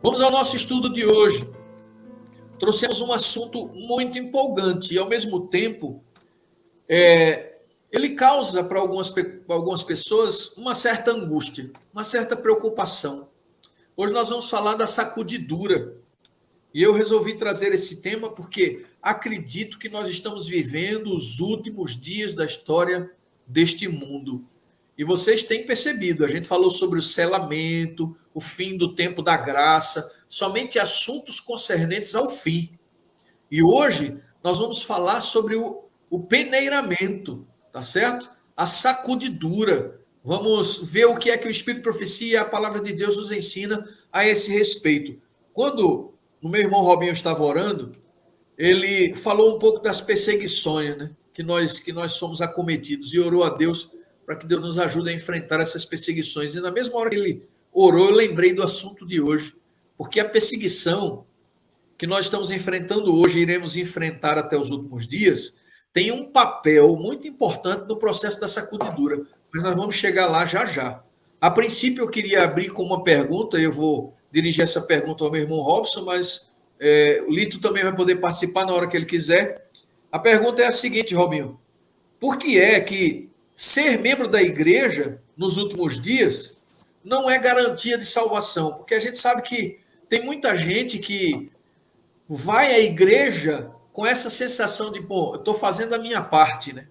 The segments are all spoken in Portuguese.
Vamos ao nosso estudo de hoje. Trouxemos um assunto muito empolgante e, ao mesmo tempo, ele causa para algumas pessoas uma certa angústia, uma certa preocupação. Hoje nós vamos falar da sacudidura. E eu resolvi trazer esse tema porque acredito que nós estamos vivendo os últimos dias da história deste mundo. E vocês têm percebido, a gente falou sobre o selamento, o fim do tempo da graça, somente assuntos concernentes ao fim. E hoje nós vamos falar sobre o peneiramento, tá certo? A sacudidura. Vamos ver o que é que o Espírito de Profecia e a Palavra de Deus nos ensina a esse respeito. Quando o meu irmão Robinho estava orando, ele falou um pouco das perseguições, né? Que nós somos acometidos, e orou a Deus para que Deus nos ajude a enfrentar essas perseguições. E na mesma hora que ele orou, eu lembrei do assunto de hoje, porque a perseguição que nós estamos enfrentando hoje, iremos enfrentar até os últimos dias, tem um papel muito importante no processo da sacudidura, mas nós vamos chegar lá já já. A princípio, eu queria abrir com uma pergunta, eu vou dirigir essa pergunta ao meu irmão Robson, mas o Lito também vai poder participar na hora que ele quiser. A pergunta é a seguinte, Robinho: por que é que ser membro da igreja nos últimos dias não é garantia de salvação? Porque a gente sabe que tem muita gente que vai à igreja com essa sensação de, bom, eu estou fazendo a minha parte, né?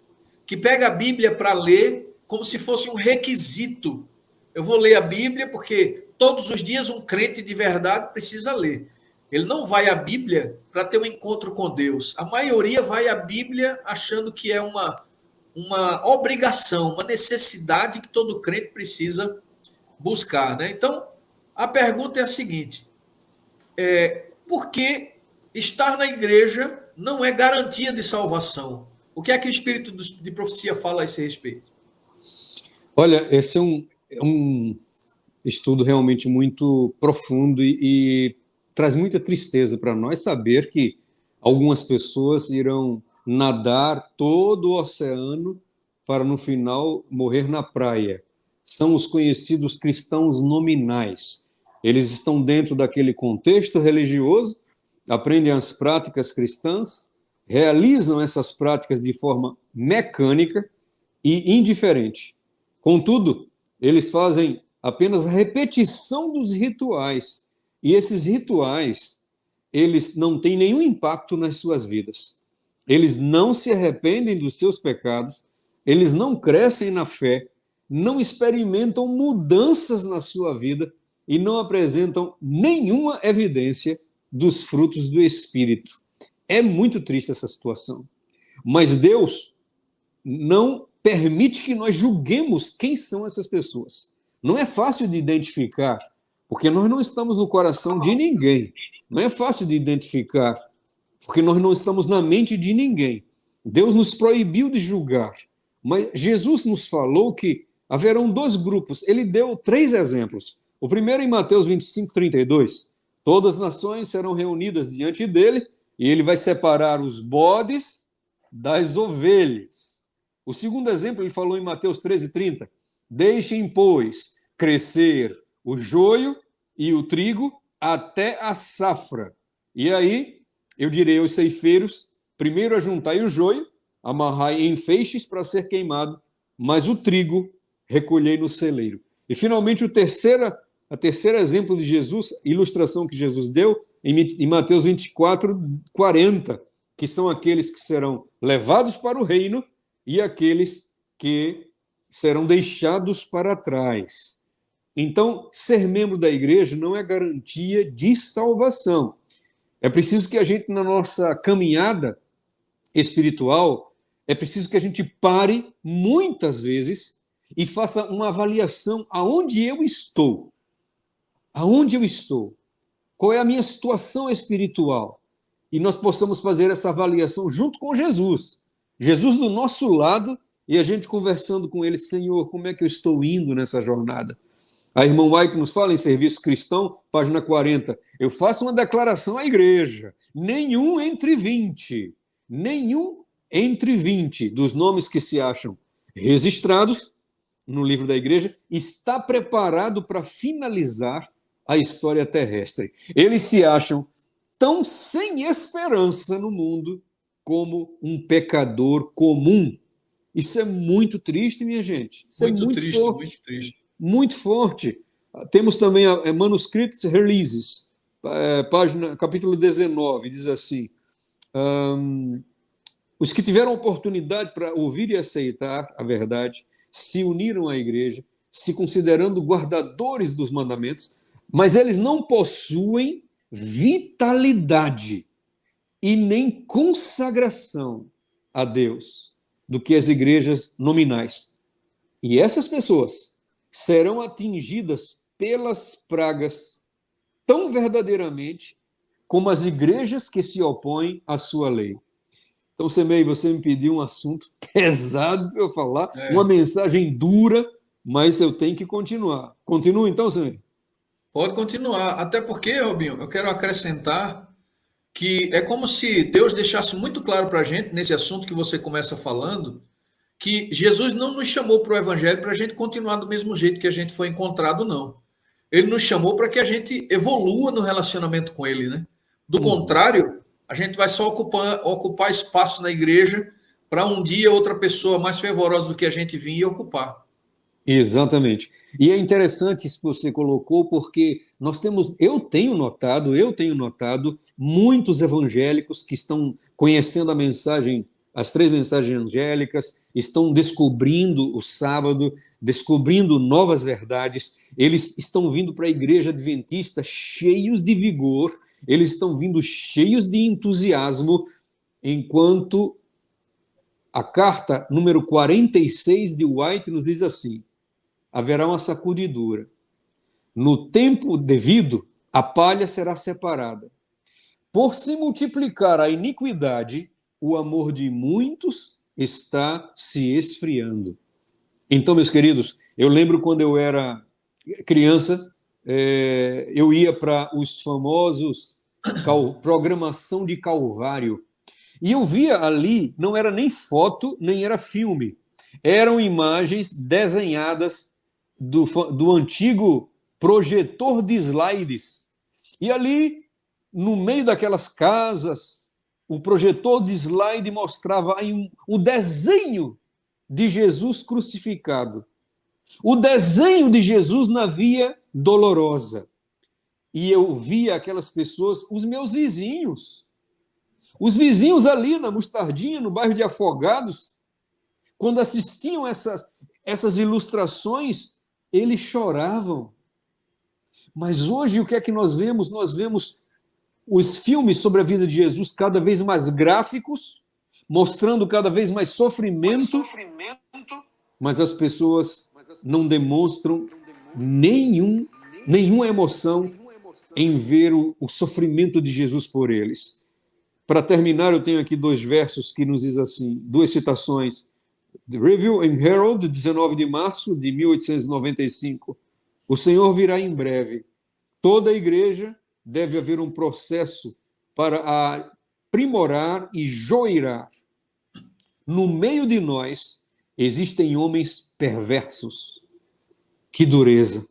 Que pega a Bíblia para ler como se fosse um requisito. Eu vou ler a Bíblia porque todos os dias um crente de verdade precisa ler. Ele não vai à Bíblia para ter um encontro com Deus. A maioria vai à Bíblia achando que é uma obrigação, uma necessidade que todo crente precisa buscar, né? Então, a pergunta é a seguinte: por que estar na igreja não é garantia de salvação? O que é que o Espírito de Profecia fala a esse respeito? Olha, esse é um estudo realmente muito profundo e traz muita tristeza para nós saber que algumas pessoas irão nadar todo o oceano para, no final, morrer na praia. São os conhecidos cristãos nominais. Eles estão dentro daquele contexto religioso, aprendem as práticas cristãs, realizam essas práticas de forma mecânica e indiferente. Contudo, eles fazem apenas a repetição dos rituais, e esses rituais, eles não têm nenhum impacto nas suas vidas. Eles não se arrependem dos seus pecados, eles não crescem na fé, não experimentam mudanças na sua vida e não apresentam nenhuma evidência dos frutos do Espírito. É muito triste essa situação. Mas Deus não permite que nós julguemos quem são essas pessoas. Não é fácil de identificar, porque nós não estamos no coração de ninguém. Não é fácil de identificar, porque nós não estamos na mente de ninguém. Deus nos proibiu de julgar. Mas Jesus nos falou que haverão dois grupos. Ele deu 3 exemplos. O primeiro em Mateus 25:32. Todas as nações serão reunidas diante dele e ele vai separar os bodes das ovelhas. O segundo exemplo ele falou em Mateus 13:30. Deixem, pois, crescer o joio e o trigo até a safra. E aí, eu direi aos ceifeiros, primeiro ajuntai o joio, amarrai em feixes para ser queimado, mas o trigo recolhei no celeiro. E, finalmente, o terceiro exemplo de Jesus, ilustração que Jesus deu, em Mateus 24:40, que são aqueles que serão levados para o reino e aqueles que serão deixados para trás. Então, ser membro da igreja não é garantia de salvação. É preciso que a gente, na nossa caminhada espiritual, é preciso que a gente pare muitas vezes e faça uma avaliação aonde eu estou. Aonde eu estou? Qual é a minha situação espiritual? E nós possamos fazer essa avaliação junto com Jesus. Jesus do nosso lado e a gente conversando com ele: Senhor, como é que eu estou indo nessa jornada? A irmã White nos fala em Serviço Cristão, página 40, eu faço uma declaração à igreja, nenhum entre 20 dos nomes que se acham registrados no livro da igreja está preparado para finalizar a história terrestre. Eles se acham tão sem esperança no mundo como um pecador comum. Isso é muito triste, minha gente. Isso Muito é muito triste, forte. muito triste. Muito forte. Temos também a Manuscript Releases, página, capítulo 19, diz assim: os que tiveram oportunidade para ouvir e aceitar a verdade se uniram à igreja, se considerando guardadores dos mandamentos, mas eles não possuem vitalidade e nem consagração a Deus do que as igrejas nominais. E essas pessoas serão atingidas pelas pragas tão verdadeiramente como as igrejas que se opõem à sua lei. Então, Semei, você me pediu um assunto pesado para eu falar, uma mensagem dura, mas eu tenho que continuar. Continua então, Semei? Pode continuar. Até porque, Robinho, eu quero acrescentar que é como se Deus deixasse muito claro para a gente, nesse assunto que você começa falando, que Jesus não nos chamou para o Evangelho para a gente continuar do mesmo jeito que a gente foi encontrado, não. Ele nos chamou para que a gente evolua no relacionamento com Ele, né? Do contrário, a gente vai só ocupar espaço na igreja para um dia outra pessoa mais fervorosa do que a gente vir e ocupar. Exatamente. E é interessante isso que você colocou, porque eu tenho notado muitos evangélicos que estão conhecendo a mensagem, as 3 mensagens angélicas, estão descobrindo o sábado, descobrindo novas verdades, eles estão vindo para a igreja adventista cheios de vigor, eles estão vindo cheios de entusiasmo, enquanto a carta número 46 de White nos diz assim: haverá uma sacudidura. No tempo devido, a palha será separada. Por se multiplicar a iniquidade, o amor de muitos está se esfriando. Então, meus queridos, eu lembro quando eu era criança, eu ia para os famosos programação de Calvário, e eu via ali, não era nem foto, nem era filme, eram imagens desenhadas do antigo projetor de slides. E ali, no meio daquelas casas, o projetor de slide mostrava aí o desenho de Jesus crucificado, o desenho de Jesus na via dolorosa. E eu via aquelas pessoas, os meus vizinhos, os vizinhos ali na Mostardinha, no bairro de Afogados, quando assistiam essas ilustrações, eles choravam. Mas hoje o que é que nós vemos? Nós vemos os filmes sobre a vida de Jesus cada vez mais gráficos, mostrando cada vez mais sofrimento, mas as pessoas não demonstram nenhuma emoção em ver o sofrimento de Jesus por eles. Para terminar, eu tenho aqui 2 versos que nos diz assim, 2 citações. The Review and Herald, 19 de março de 1895. O Senhor virá em breve. Toda a igreja deve haver um processo para aprimorar e joirar. No meio de nós existem homens perversos. Que dureza!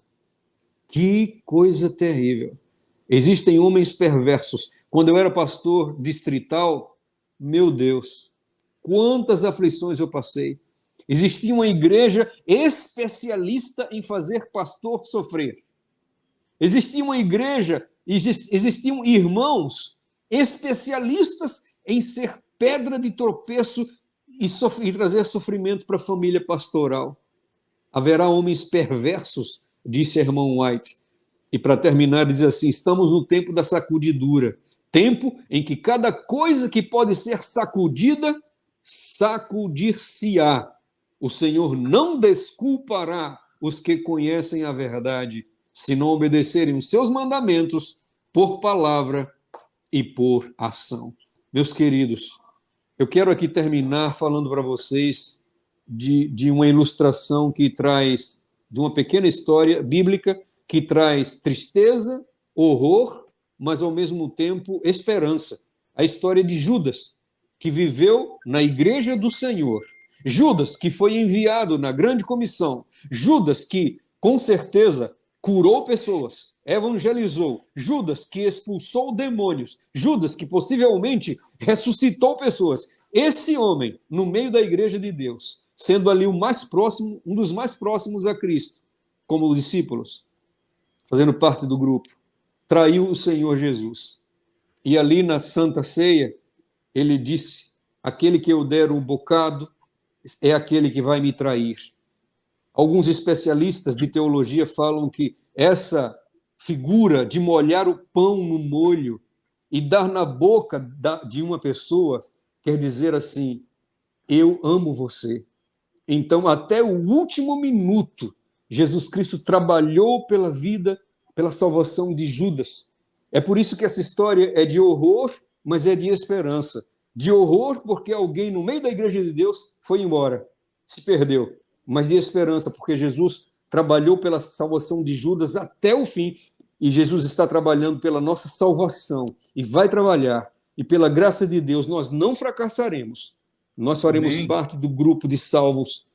Que coisa terrível! Existem homens perversos. Quando eu era pastor distrital, meu Deus, quantas aflições eu passei. Existia uma igreja especialista em fazer pastor sofrer. Existia uma igreja, existiam irmãos especialistas em ser pedra de tropeço e trazer sofrimento para a família pastoral. Haverá homens perversos, disse a irmã White. E para terminar, diz assim: estamos no tempo da sacudidura, tempo em que cada coisa que pode ser sacudida, sacudir-se-á. O Senhor não desculpará os que conhecem a verdade, se não obedecerem os seus mandamentos por palavra e por ação. Meus queridos, eu quero aqui terminar falando para vocês de uma ilustração que traz, de uma pequena história bíblica que traz tristeza, horror, mas ao mesmo tempo esperança. A história de Judas, que viveu na igreja do Senhor. Judas, que foi enviado na grande comissão. Judas, que com certeza curou pessoas, evangelizou, Judas, que expulsou demônios, Judas, que possivelmente ressuscitou pessoas. Esse homem, no meio da igreja de Deus, sendo ali o mais próximo, um dos mais próximos a Cristo, como discípulos, fazendo parte do grupo, traiu o Senhor Jesus. E ali na Santa Ceia, ele disse: aquele que eu der um bocado é aquele que vai me trair. Alguns especialistas de teologia falam que essa figura de molhar o pão no molho e dar na boca de uma pessoa quer dizer assim: eu amo você. Então, até o último minuto, Jesus Cristo trabalhou pela vida, pela salvação de Judas. É por isso que essa história é de horror, mas é de esperança. De horror, porque alguém no meio da igreja de Deus foi embora, se perdeu. Mas de esperança, porque Jesus trabalhou pela salvação de Judas até o fim. E Jesus está trabalhando pela nossa salvação e vai trabalhar. E pela graça de Deus, nós não fracassaremos. Nós faremos Amém. parte do grupo de salvos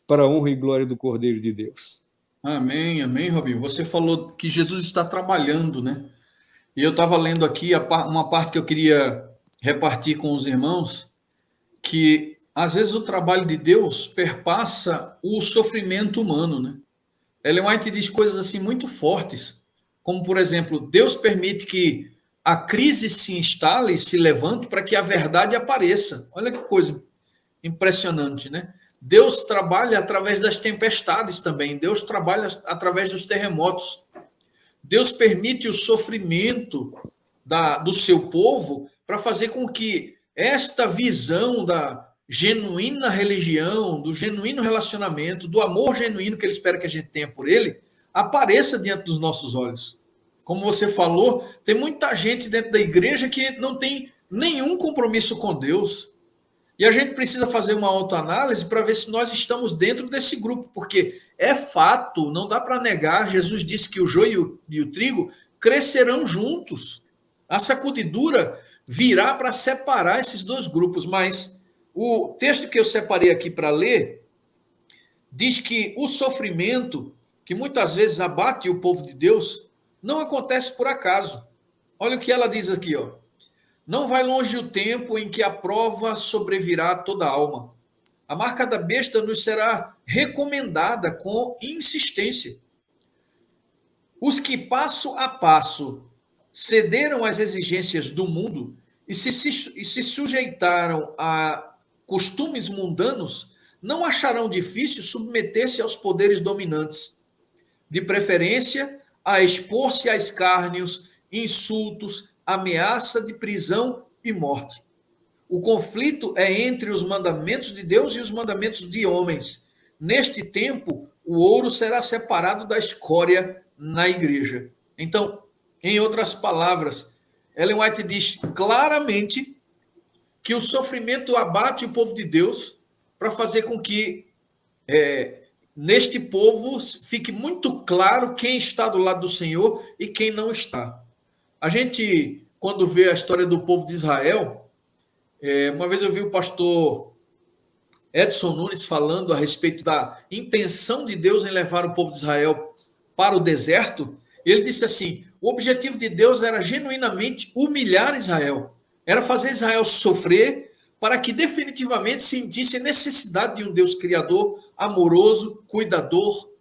para a honra e glória do Cordeiro de Deus. Amém, amém, Robinho. Você falou que Jesus está trabalhando, né? E eu estava lendo aqui uma parte que eu queria repartir com os irmãos, que às vezes o trabalho de Deus perpassa o sofrimento humano, né? Ellen White diz coisas assim muito fortes, como, por exemplo, Deus permite que a crise se instale e se levante para que a verdade apareça. Olha que coisa impressionante, né? Deus trabalha através das tempestades também, Deus trabalha através dos terremotos. Deus permite o sofrimento do seu povo para fazer com que esta visão da genuína religião, do genuíno relacionamento, do amor genuíno que ele espera que a gente tenha por ele, apareça diante dos nossos olhos. Como você falou, tem muita gente dentro da igreja que não tem nenhum compromisso com Deus. E a gente precisa fazer uma autoanálise para ver se nós estamos dentro desse grupo, porque é fato, não dá para negar. Jesus disse que o joio e o trigo crescerão juntos. A sacudidura virá para separar esses dois grupos, mas o texto que eu separei aqui para ler diz que o sofrimento, que muitas vezes abate o povo de Deus, não acontece por acaso. Olha o que ela diz aqui, ó. Não vai longe o tempo em que a prova sobrevirá a toda alma. A marca da besta nos será recomendada com insistência. Os que passo a passo cederam às exigências do mundo e se sujeitaram a costumes mundanos, não acharão difícil submeter-se aos poderes dominantes, de preferência a expor-se a escárnios, insultos, ameaça de prisão e morte. O conflito é entre os mandamentos de Deus e os mandamentos de homens. Neste tempo, o ouro será separado da escória na igreja. Então, em outras palavras, Ellen White diz claramente que o sofrimento abate o povo de Deus para fazer com que neste povo fique muito claro quem está do lado do Senhor e quem não está. A gente, quando vê a história do povo de Israel, uma vez eu vi o pastor Edson Nunes falando a respeito da intenção de Deus em levar o povo de Israel para o deserto. Ele disse assim: o objetivo de Deus era genuinamente humilhar Israel, era fazer Israel sofrer para que definitivamente sentisse a necessidade de um Deus criador, amoroso, cuidador,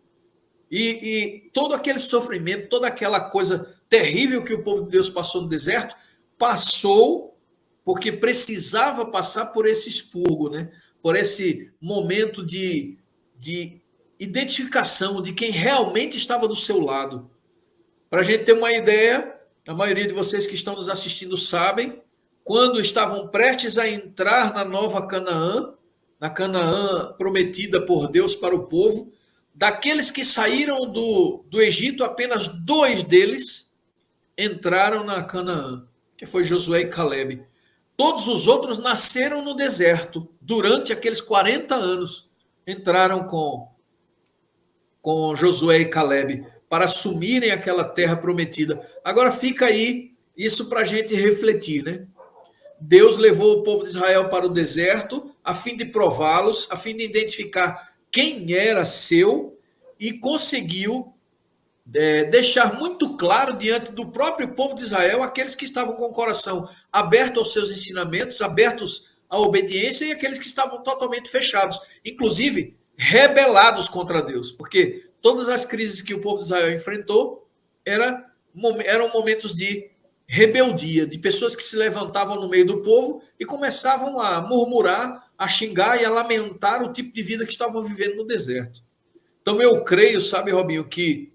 e todo aquele sofrimento, toda aquela coisa terrível que o povo de Deus passou no deserto, passou porque precisava passar por esse expurgo, né? Por esse momento de identificação de quem realmente estava do seu lado. Para a gente ter uma ideia, a maioria de vocês que estão nos assistindo sabem, quando estavam prestes a entrar na nova Canaã, na Canaã prometida por Deus para o povo, daqueles que saíram do Egito, apenas 2 deles entraram na Canaã, que foi Josué e Calebe. Todos os outros nasceram no deserto. Durante aqueles 40 anos, entraram com Josué e Calebe para assumirem aquela terra prometida. Agora fica aí isso para a gente refletir, né? Deus levou o povo de Israel para o deserto a fim de prová-los, a fim de identificar quem era seu, e conseguiu deixar muito claro diante do próprio povo de Israel, aqueles que estavam com o coração aberto aos seus ensinamentos, abertos à obediência, e aqueles que estavam totalmente fechados, inclusive rebelados contra Deus, porque todas as crises que o povo de Israel enfrentou eram momentos de rebeldia, de pessoas que se levantavam no meio do povo e começavam a murmurar, a xingar e a lamentar o tipo de vida que estavam vivendo no deserto. Então eu creio, sabe, Robinho, que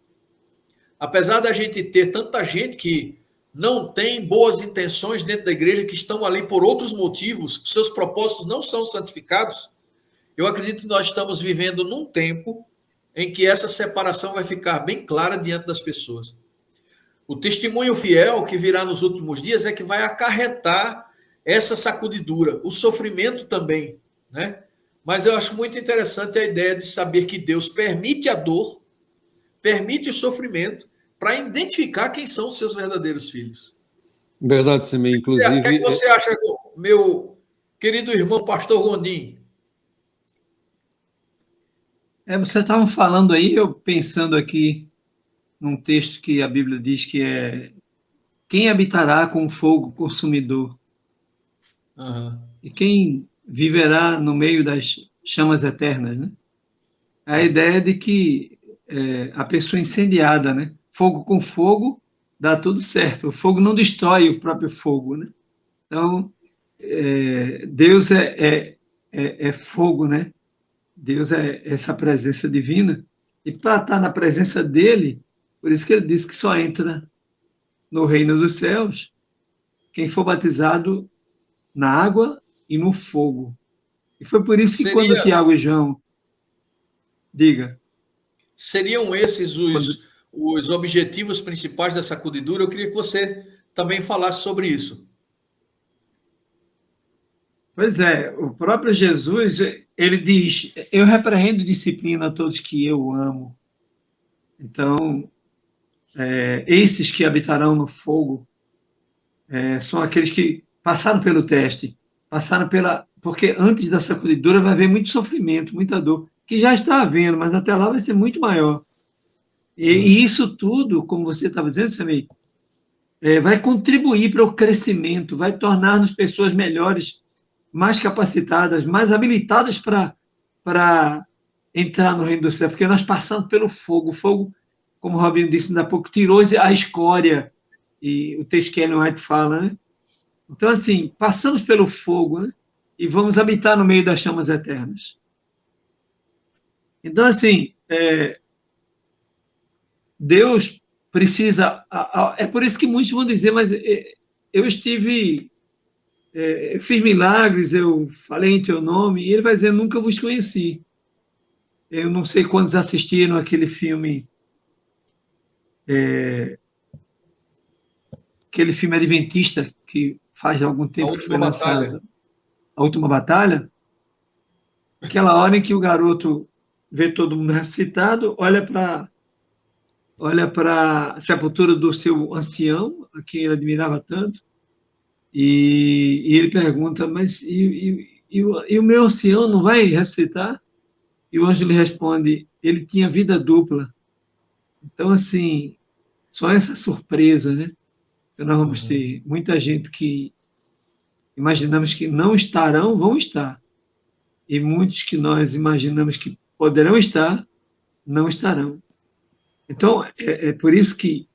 apesar da gente ter tanta gente que não tem boas intenções dentro da igreja, que estão ali por outros motivos, seus propósitos não são santificados, eu acredito que nós estamos vivendo num tempo em que essa separação vai ficar bem clara diante das pessoas. O testemunho fiel que virá nos últimos dias é que vai acarretar essa sacudidura, o sofrimento também, né? Mas eu acho muito interessante a ideia de saber que Deus permite a dor, permite o sofrimento, para identificar quem são os seus verdadeiros filhos. Verdade, Semei, inclusive... O que você acha, meu querido irmão pastor Gondim? Vocês estavam falando aí, eu pensando aqui num texto que a Bíblia diz que é quem habitará com o fogo consumidor? Uhum. E quem viverá no meio das chamas eternas, né? A ideia de que a pessoa incendiada, né? Fogo com fogo dá tudo certo. O fogo não destrói o próprio fogo, né? Então, Deus é fogo, né? Deus é essa presença divina. E para estar na presença dele, por isso que ele diz que só entra no reino dos céus quem for batizado na água e no fogo. E foi por isso que quando Tiago e João... Diga. Seriam esses os objetivos principais da sacudidura? Eu queria que você também falasse sobre isso. Pois é, o próprio Jesus, ele diz, eu repreendo e disciplino a todos que eu amo. Então, esses que habitarão no fogo são aqueles que passaram pelo teste, porque antes da sacudidura vai haver muito sofrimento, muita dor, que já está havendo, mas até lá vai ser muito maior. E isso tudo, como você estava dizendo, Samir, vai contribuir para o crescimento, vai tornar-nos pessoas melhores, mais capacitadas, mais habilitadas para entrar no reino do céu, porque nós passamos pelo fogo. O fogo, como o Robinho disse ainda há pouco, tirou a escória, e o texto que Ellen White fala, né? Então, assim, passamos pelo fogo, né? E vamos habitar no meio das chamas eternas. Então, assim, Deus precisa... É por isso que muitos vão dizer, mas eu estive... fiz milagres, eu falei em teu nome, e ele vai dizer, nunca vos conheci. Eu não sei quantos assistiram aquele filme... aquele filme adventista que faz algum tempo que foi lançado, A Última Batalha, aquela hora em que o garoto vê todo mundo ressuscitado, olha para a sepultura do seu ancião, a quem ele admirava tanto, e ele pergunta, mas e o meu ancião não vai ressuscitar? E o anjo lhe responde, ele tinha vida dupla. Então, assim, só essa surpresa, né? Nós vamos ter muita gente que imaginamos que não estarão, vão estar. E muitos que nós imaginamos que poderão estar, não estarão. Então, é por isso que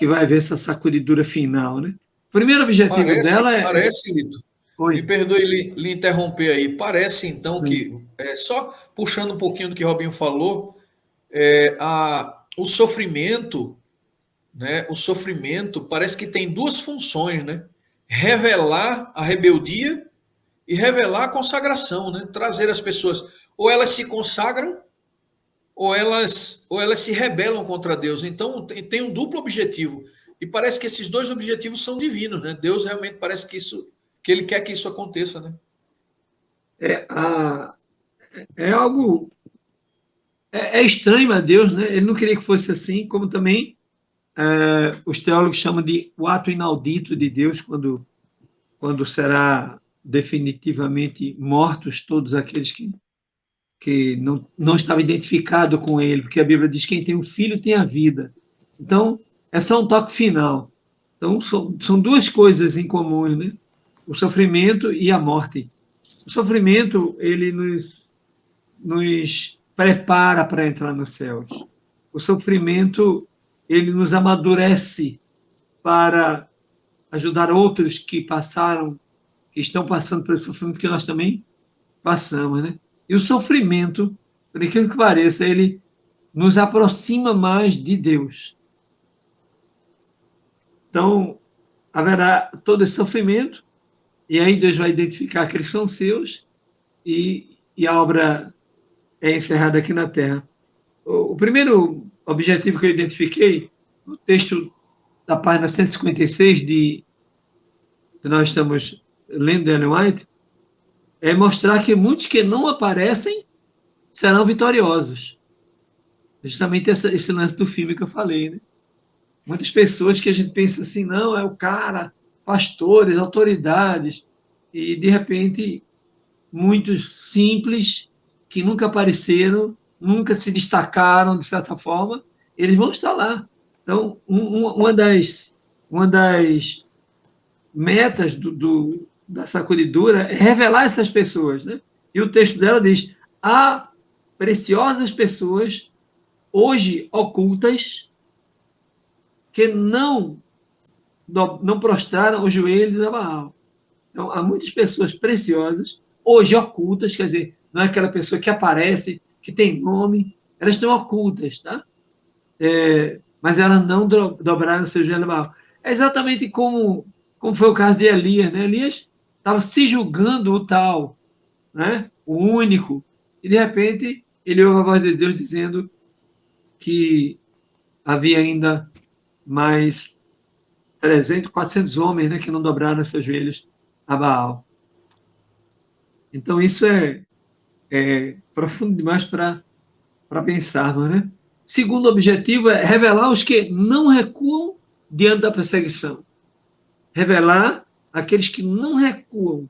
vai haver essa sacudidura final, né? O primeiro objetivo dela é... Parece, Lito. Me perdoe lhe interromper aí. Parece, então, que, só puxando um pouquinho do que o Robinho falou, o sofrimento, né? O sofrimento parece que tem duas funções, né? Revelar a rebeldia e revelar a consagração, né? Trazer as pessoas, ou elas se consagram, ou elas se rebelam contra Deus. Então, tem um duplo objetivo. E parece que esses dois objetivos são divinos, né? Deus realmente parece que ele quer que isso aconteça, né? É algo... É estranho a Deus, né? Ele não queria que fosse assim, como também os teólogos chamam de o ato inaudito de Deus, quando será definitivamente mortos todos aqueles que não estavam identificados com ele, porque a Bíblia diz que quem tem um filho tem a vida. Então, é só um toque final. Então, são duas coisas em comum, né? O sofrimento e a morte. O sofrimento, ele nos prepara para entrar nos céus. O sofrimento, ele nos amadurece para ajudar outros que passaram, que estão passando pelo sofrimento que nós também passamos, né? E o sofrimento, por aquilo que pareça, ele nos aproxima mais de Deus. Então, haverá todo esse sofrimento, e aí Deus vai identificar aqueles que são seus, e a obra é encerrada aqui na Terra. O primeiro objetivo que eu identifiquei, no texto da página 156 que nós estamos lendo de Ellen White, é mostrar que muitos que não aparecem serão vitoriosos. Justamente esse lance do filme que eu falei, né? Muitas pessoas que a gente pensa assim, não, é o cara, pastores, autoridades, e de repente muitos simples que nunca apareceram, nunca se destacaram de certa forma, eles vão estar lá. Então, uma das metas da sacudidura é revelar essas pessoas, né? E o texto dela diz: há preciosas pessoas hoje ocultas que não prostraram os joelhos a Baal. Então, há muitas pessoas preciosas hoje ocultas, quer dizer, não é aquela pessoa que aparece, que tem nome, elas estão ocultas, tá? Mas elas não dobraram seu joelho a Baal. É exatamente como foi o caso de Elias, né? Elias estava se julgando o tal, né? O único, e de repente ele ouve a voz de Deus dizendo que havia ainda mais 300, 400 homens, né, que não dobraram seus joelhos a Baal. Então isso é profundo demais para pensarmos, né? Segundo objetivo é revelar os que não recuam diante da perseguição. Revelar aqueles que não recuam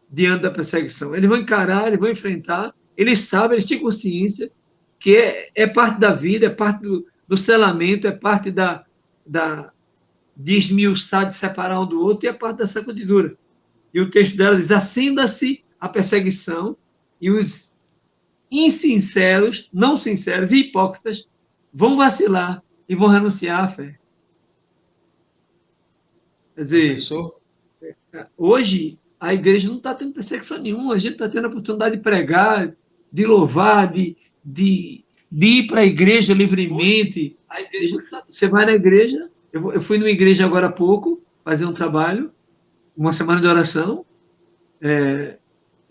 diante da perseguição. Eles vão encarar, eles vão enfrentar, eles sabem, eles têm consciência que é parte da vida, é parte do selamento, é parte de esmiuçar, de separar um do outro, e é parte da sacudidura. E o texto dela diz: acenda-se a perseguição e os insinceros, não sinceros e hipócritas vão vacilar e vão renunciar à fé. Quer dizer, hoje a igreja não está tendo perseguição nenhuma, a gente está tendo a oportunidade de pregar, de louvar, de ir para a igreja livremente. A igreja, você vai na igreja, eu fui numa igreja agora há pouco, fazer um trabalho, uma semana de oração,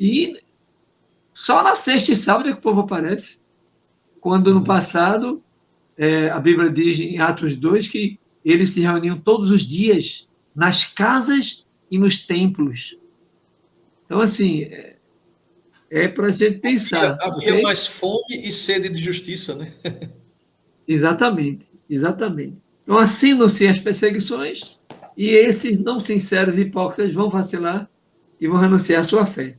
e só na sexta e sábado é que o povo aparece. Quando no passado, a Bíblia diz em Atos 2 que eles se reuniam todos os dias nas casas e nos templos. Então, assim, para a gente pensar. Havia okay? mais fome e sede de justiça, né? Exatamente. Então, assinam-se as perseguições e esses não sinceros e hipócritas vão vacilar e vão renunciar à sua fé.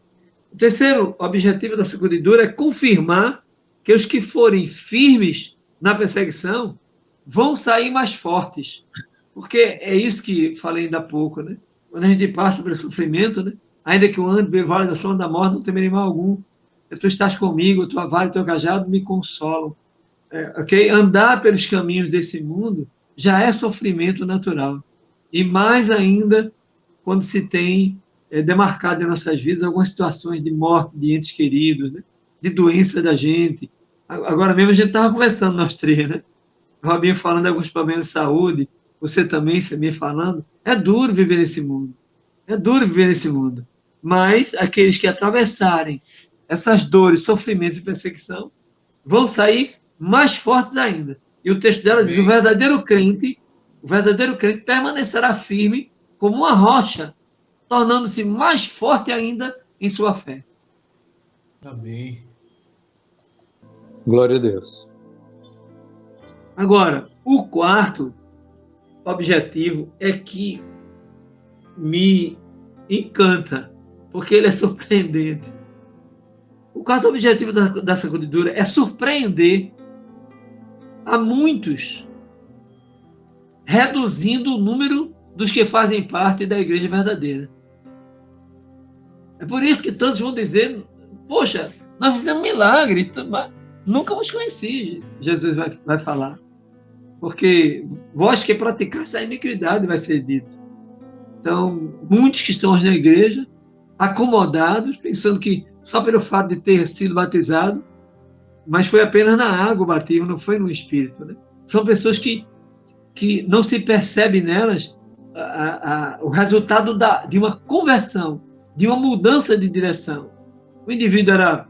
O terceiro objetivo da sacudidura é confirmar que os que forem firmes na perseguição vão sair mais fortes. Porque é isso que falei ainda há pouco, né? Quando a gente passa pelo sofrimento, né? Ainda que eu ande pelo vale da sombra da morte, não temerei mal algum. Tu estás comigo, tua vara e teu cajado me consolam. Okay? Andar pelos caminhos desse mundo já é sofrimento natural. E mais ainda quando se tem demarcado em nossas vidas algumas situações de morte de entes queridos, né? De doença da gente. Agora mesmo a gente estava conversando, nós três, né? O Robinho falando de alguns problemas de saúde, você também, Samir, falando. É duro viver nesse mundo. Mas aqueles que atravessarem essas dores, sofrimentos e perseguição vão sair mais fortes ainda. E o texto dela diz: o verdadeiro crente permanecerá firme como uma rocha, tornando-se mais forte ainda em sua fé. Amém. Glória a Deus. Agora, o quarto objetivo é que me encanta, porque ele é surpreendente. O quarto objetivo da sacudidura é surpreender a muitos reduzindo o número dos que fazem parte da igreja verdadeira. É por isso que todos vão dizer, poxa, nós fizemos um milagre, nunca vos conheci, Jesus vai falar. Porque vós que praticais a iniquidade, vai ser dito. Então, muitos que estão hoje na igreja, acomodados, pensando que só pelo fato de ter sido batizado, mas foi apenas na água o batismo, não foi no Espírito. Né? São pessoas que não se percebe nelas o resultado de uma conversão, de uma mudança de direção. O indivíduo era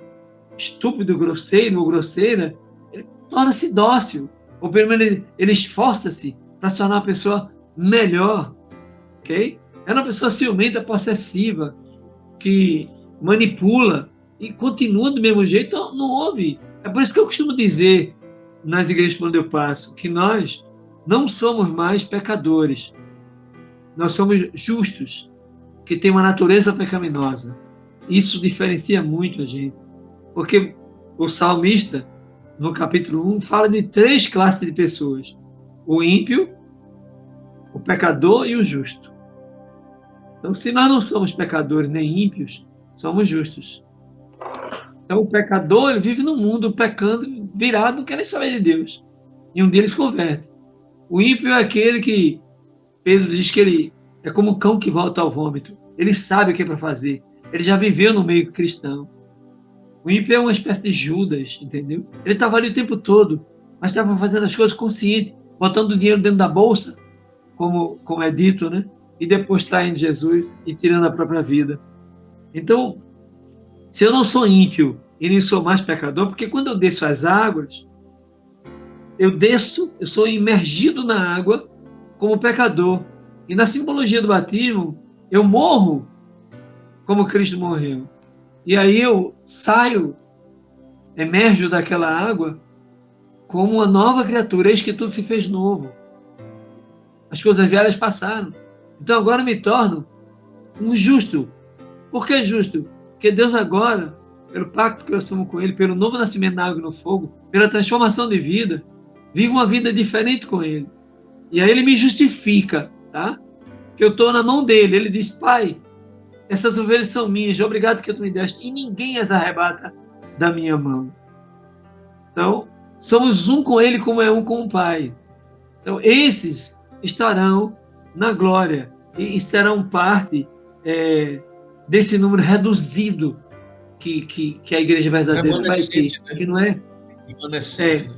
estúpido, grosseiro ou grosseira, ele torna-se dócil, ou pelo menos ele esforça-se para se tornar uma pessoa melhor, ok? É uma pessoa ciumenta, possessiva, que manipula e continua do mesmo jeito, não houve. É por isso que eu costumo dizer nas igrejas por onde eu passo, que nós não somos mais pecadores, nós somos justos, que tem uma natureza pecaminosa. Isso diferencia muito a gente, porque o salmista, no capítulo 1, fala de 3 classes de pessoas: o ímpio, o pecador e o justo. Então, se nós não somos pecadores nem ímpios, somos justos. Então, o pecador, ele vive no mundo pecando, virado, não quer nem saber de Deus. E um dia ele se converte. O ímpio é aquele que, Pedro diz que ele é como um cão que volta ao vômito. Ele sabe o que é para fazer. Ele já viveu no meio cristão. O ímpio é uma espécie de Judas, entendeu? Ele estava ali o tempo todo, mas estava fazendo as coisas consciente, botando o dinheiro dentro da bolsa, como é dito, né? E depois traindo Jesus e tirando a própria vida. Então, se eu não sou ímpio e nem sou mais pecador, porque quando eu desço as águas, eu sou imergido na água como pecador. E na simbologia do batismo, eu morro como Cristo morreu. E aí eu saio, emerjo daquela água como uma nova criatura. Eis que tudo se fez novo. As coisas velhas passaram. Então agora me torno um justo. Por que justo? Porque Deus agora, pelo pacto que eu assumo com Ele, pelo novo nascimento na água e no fogo, pela transformação de vida, vivo uma vida diferente com Ele. E aí Ele me justifica, tá? Que eu estou na mão dEle. Ele diz, Pai, essas ovelhas são minhas, obrigado que tu me deste, e ninguém as arrebata da minha mão. Então, somos um com Ele como é um com o Pai. Então, esses estarão na glória e serão parte desse número reduzido que a igreja verdadeira vai ter. Né? Que não é remanescente.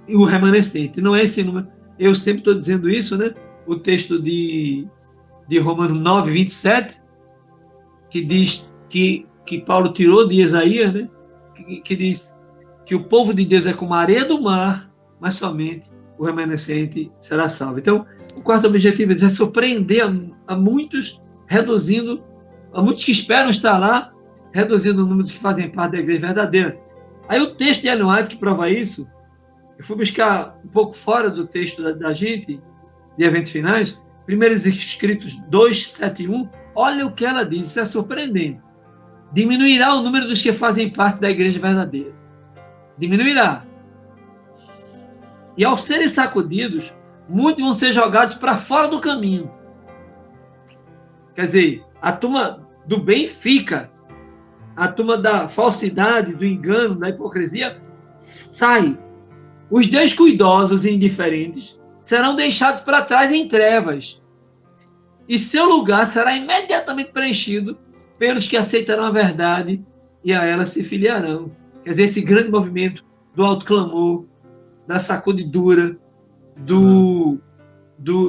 E o remanescente. Não é esse número. Eu sempre estou dizendo isso, né? O texto de Romanos 9, 27, que diz que Paulo tirou de Isaías, né? Que diz que o povo de Deus é como a areia do mar, mas somente o remanescente será salvo. Então, o quarto objetivo é surpreender a muitos, reduzindo, a muitos que esperam estar lá, reduzindo o número que fazem parte da igreja verdadeira. Aí o texto de Ellen White que prova isso, eu fui buscar um pouco fora do texto da gente, de Eventos Finais, Primeiros Escritos 2:7-1, olha o que ela diz, isso é surpreendente. Diminuirá o número dos que fazem parte da igreja verdadeira. Diminuirá. E ao serem sacudidos, muitos vão ser jogados para fora do caminho. Quer dizer, a turma do bem fica. A turma da falsidade, do engano, da hipocrisia, sai. Os descuidosos e indiferentes serão deixados para trás em trevas. E seu lugar será imediatamente preenchido pelos que aceitarão a verdade e a ela se filiarão. Quer dizer, esse grande movimento do autoclamor, da sacudidura,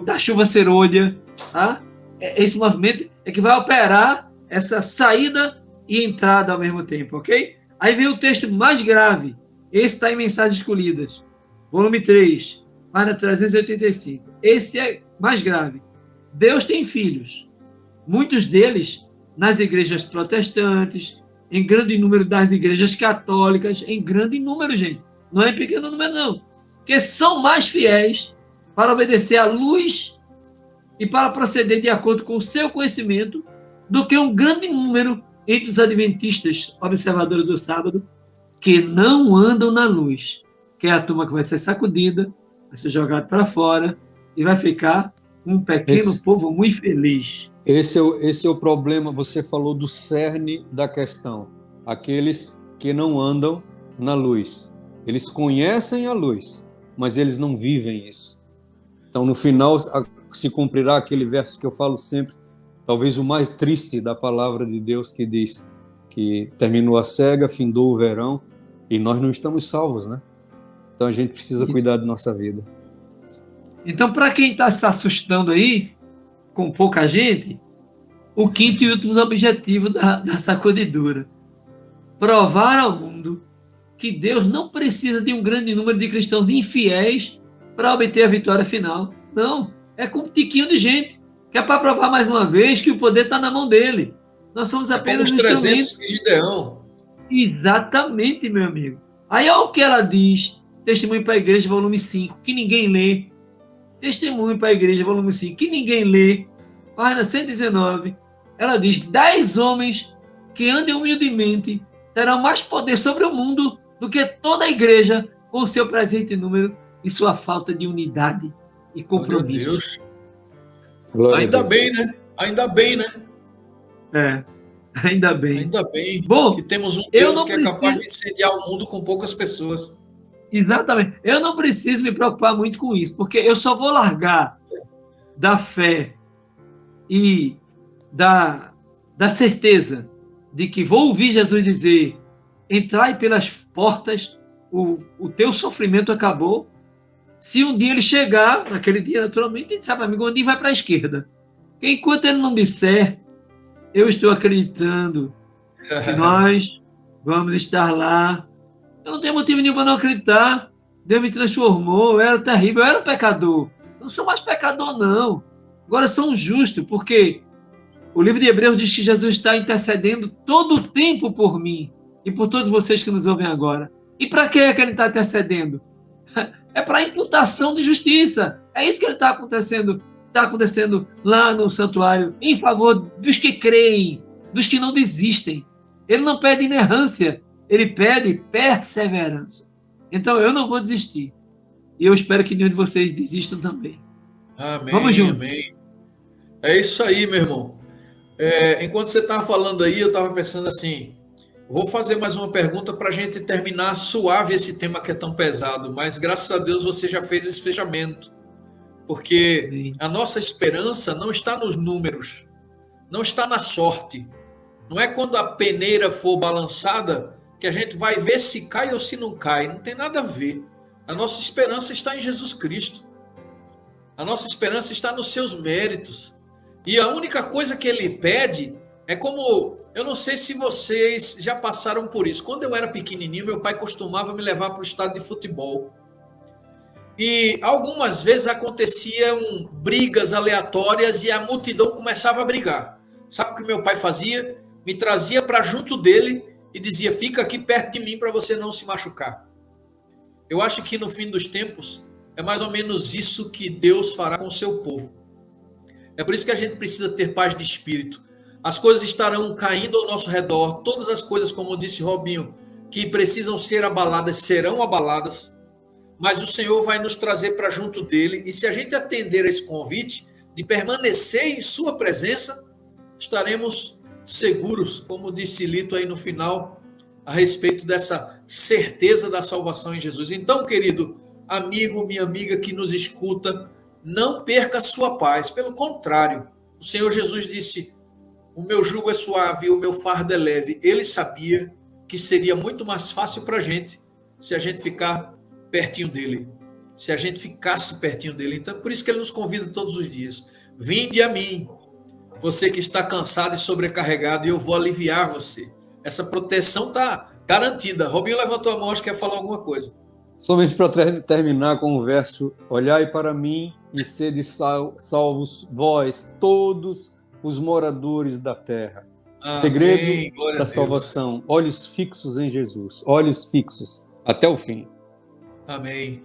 da chuva serôdia, tá? Esse movimento é que vai operar essa saída e entrada ao mesmo tempo, ok? Aí vem o texto mais grave. Esse está em Mensagens Escolhidas, volume 3, página 385. Esse é mais grave. Deus tem filhos, muitos deles nas igrejas protestantes, em grande número das igrejas católicas, em grande número, gente. Não é em pequeno número, não. Que são mais fiéis para obedecer à luz e para proceder de acordo com o seu conhecimento do que um grande número entre os adventistas, observadores do sábado, que não andam na luz, que é a turma que vai ser sacudida, vai ser jogada para fora e vai ficar um pequeno povo muito feliz. Esse é o problema. Você falou do cerne da questão. Aqueles que não andam na luz. Eles conhecem a luz, mas eles não vivem isso. Então, no final, se cumprirá aquele verso que eu falo sempre, talvez o mais triste da palavra de Deus, que diz que terminou a cega, findou o verão, e nós não estamos salvos, né? Então, a gente precisa cuidar da nossa vida. Então, para quem está se assustando aí, com pouca gente, o quinto e último objetivo da sacudidura: provar ao mundo que Deus não precisa de um grande número de cristãos infiéis para obter a vitória final. Não, é com um tiquinho de gente, que é para provar mais uma vez que o poder está na mão dele. Nós somos apenas os 300 de Gideão. Exatamente, meu amigo. Aí olha o que ela diz, Testemunho para a Igreja, volume 5, que ninguém lê. Testemunho para a Igreja, volume 5, que ninguém lê. Página 119, ela diz: 10 homens que andem humildemente terão mais poder sobre o mundo do que toda a igreja, com seu presente número e sua falta de unidade e compromisso. Meu Deus. Ainda bem, né? Ainda bem, né? Ainda bem. Ainda bem. Bom, que temos um Deus que é capaz de incendiar o mundo com poucas pessoas. Exatamente. Eu não preciso me preocupar muito com isso, porque eu só vou largar da fé e da certeza de que vou ouvir Jesus dizer: entrai pelas portas, o teu sofrimento acabou. Se um dia ele chegar, naquele dia, naturalmente, ele sabe, amigo, onde vai para a esquerda. Enquanto ele não disser, eu estou acreditando que nós vamos estar lá. Eu não tenho motivo nenhum para não acreditar. Deus me transformou, eu era terrível, eu era um pecador. Eu não sou mais pecador, não. Agora sou um justo, porque o livro de Hebreus diz que Jesus está intercedendo todo o tempo por mim e por todos vocês que nos ouvem agora. E para que é que ele está intercedendo? É para a imputação de justiça. É isso que ele está acontecendo lá no santuário, em favor dos que creem, dos que não desistem. Ele não pede inerrância, ele pede perseverança. Então eu não vou desistir. E eu espero que nenhum de vocês desistam também. Amém, vamos junto. Amém. É isso aí, meu irmão. Enquanto você estava falando aí, eu estava pensando assim, vou fazer mais uma pergunta para a gente terminar suave esse tema que é tão pesado, mas graças a Deus você já fez esse fechamento, porque a nossa esperança não está nos números, não está na sorte, não é quando a peneira for balançada que a gente vai ver se cai ou se não cai, não tem nada a ver. A nossa esperança está em Jesus Cristo, a nossa esperança está nos seus méritos, e a única coisa que ele pede é como... Eu não sei se vocês já passaram por isso. Quando eu era pequenininho, meu pai costumava me levar para o estádio de futebol. E algumas vezes aconteciam brigas aleatórias e a multidão começava a brigar. Sabe o que meu pai fazia? Me trazia para junto dele e dizia: fica aqui perto de mim para você não se machucar. Eu acho que no fim dos tempos é mais ou menos isso que Deus fará com o seu povo. É por isso que a gente precisa ter paz de espírito. As coisas estarão caindo ao nosso redor. Todas as coisas, como disse Robinho, que precisam ser abaladas, serão abaladas. Mas o Senhor vai nos trazer para junto dele. E se a gente atender a esse convite de permanecer em sua presença, estaremos seguros, como disse Lito aí no final, a respeito dessa certeza da salvação em Jesus. Então, querido amigo, minha amiga que nos escuta, não perca a sua paz. Pelo contrário, o Senhor Jesus disse: o meu jugo é suave, o meu fardo é leve. Ele sabia que seria muito mais fácil para a gente se a gente ficar pertinho dele. Se a gente ficasse pertinho dele. Então, por isso que ele nos convida todos os dias. Vinde a mim, você que está cansado e sobrecarregado, e eu vou aliviar você. Essa proteção está garantida. Robinho levantou a mão, acho que quer falar alguma coisa. Somente para terminar com o verso: olhai para mim e sede salvos vós, todos os moradores da terra. Amém. Segredo da salvação: olhos fixos em Jesus, olhos fixos até o fim. Amém.